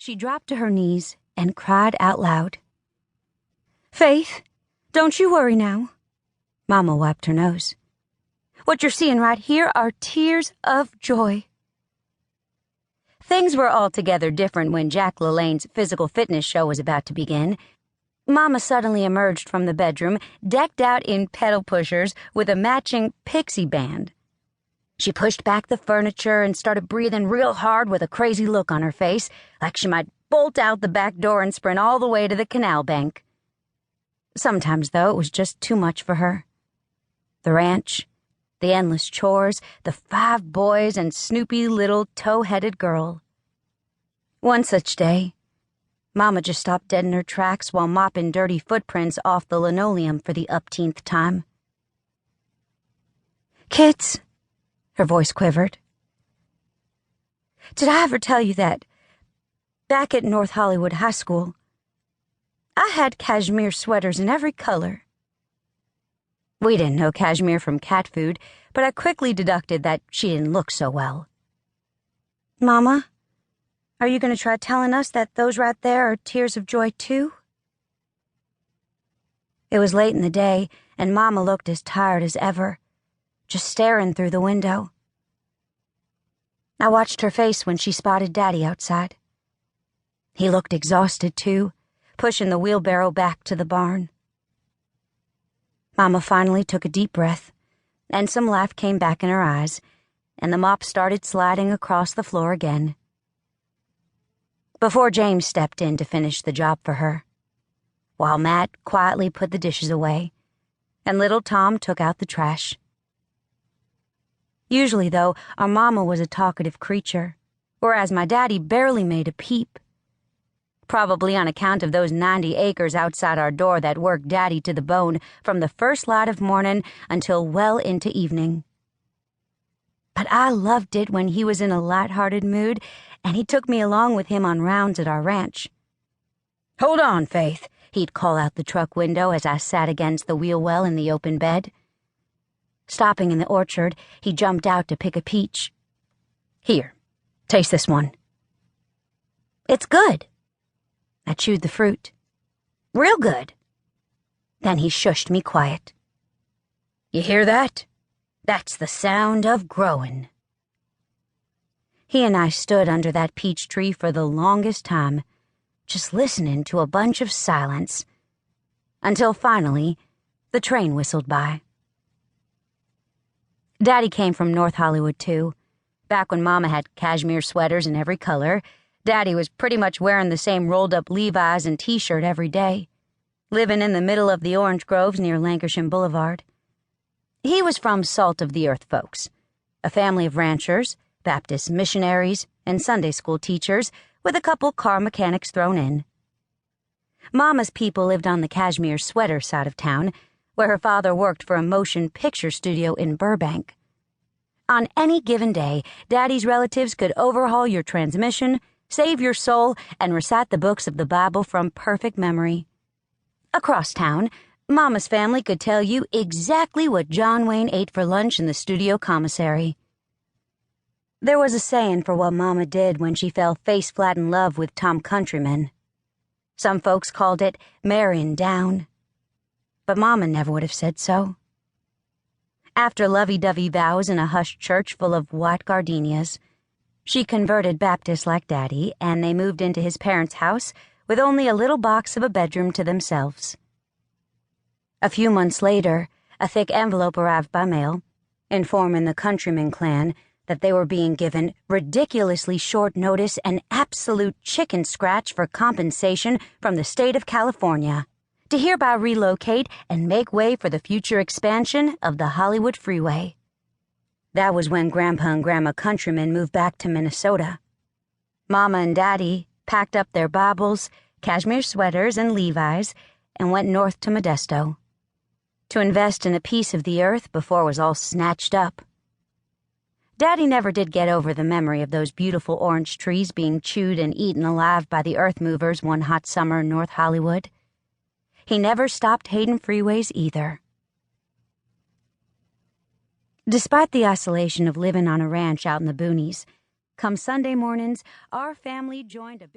She dropped to her knees and cried out loud. "Faith, don't you worry now." Mama wiped her nose. "What you're seeing right here are tears of joy." Things were altogether different when Jack LaLanne's physical fitness show was about to begin. Mama suddenly emerged from the bedroom, decked out in pedal pushers with a matching pixie band. She pushed back the furniture and started breathing real hard with a crazy look on her face, like she might bolt out the back door and sprint all the way to the canal bank. Sometimes, though, it was just too much for her. The ranch, the endless chores, the 5 boys, and Snoopy little tow-headed girl. One such day, Mama just stopped dead in her tracks while mopping dirty footprints off the linoleum for the upteenth time. "Kids," her voice quivered. "Did I ever tell you that, back at North Hollywood High School, I had cashmere sweaters in every color?" We didn't know cashmere from cat food, but I quickly deducted that she didn't look so well. "Mama, are you going to try telling us that those right there are tears of joy too?" It was late in the day, and Mama looked as tired as ever, just staring through the window. I watched her face when she spotted Daddy outside. He looked exhausted too, pushing the wheelbarrow back to the barn. Mama finally took a deep breath, and some laugh came back in her eyes, and the mop started sliding across the floor again. Before James stepped in to finish the job for her, while Matt quietly put the dishes away, and little Tom took out the trash. Usually, though, our Mama was a talkative creature, whereas my Daddy barely made a peep. Probably on account of those 90 acres outside our door that worked Daddy to the bone from the first light of morning until well into evening. But I loved it when he was in a light-hearted mood, and he took me along with him on rounds at our ranch. "Hold on, Faith," he'd call out the truck window as I sat against the wheel well in the open bed. Stopping in the orchard, he jumped out to pick a peach. "Here, taste this one." "It's good." I chewed the fruit. "Real good." Then he shushed me quiet. "You hear that? That's the sound of growing." He and I stood under that peach tree for the longest time, just listening to a bunch of silence, until finally the train whistled by. Daddy came from North Hollywood too. Back when Mama had cashmere sweaters in every color, Daddy was pretty much wearing the same rolled-up Levi's and t-shirt every day, living in the middle of the orange groves near Lancashire Boulevard. He was from salt-of-the-earth folks, a family of ranchers, Baptist missionaries, and Sunday school teachers, with a couple car mechanics thrown in. Mama's people lived on the cashmere sweater side of town, where her father worked for a motion picture studio in Burbank. On any given day, Daddy's relatives could overhaul your transmission, save your soul, and recite the books of the Bible from perfect memory. Across town, Mama's family could tell you exactly what John Wayne ate for lunch in the studio commissary. There was a saying for what Mama did when she fell face-flat in love with Faith Countryman. Some folks called it marrying down, but Mama never would have said so. After lovey-dovey vows in a hushed church full of white gardenias, she converted Baptist like Daddy, and they moved into his parents' house with only a little box of a bedroom to themselves. A few months later, a thick envelope arrived by mail, informing the Countryman clan that they were being given ridiculously short notice and absolute chicken scratch for compensation from the state of California to hereby relocate and make way for the future expansion of the Hollywood Freeway. That was when Grandpa and Grandma Countryman moved back to Minnesota. Mama and Daddy packed up their Bibles, cashmere sweaters, and Levi's and went north to Modesto to invest in a piece of the earth before it was all snatched up. Daddy never did get over the memory of those beautiful orange trees being chewed and eaten alive by the earth movers one hot summer in North Hollywood. He never stopped hating freeways either. Despite the isolation of living on a ranch out in the boonies, come Sunday mornings, our family joined a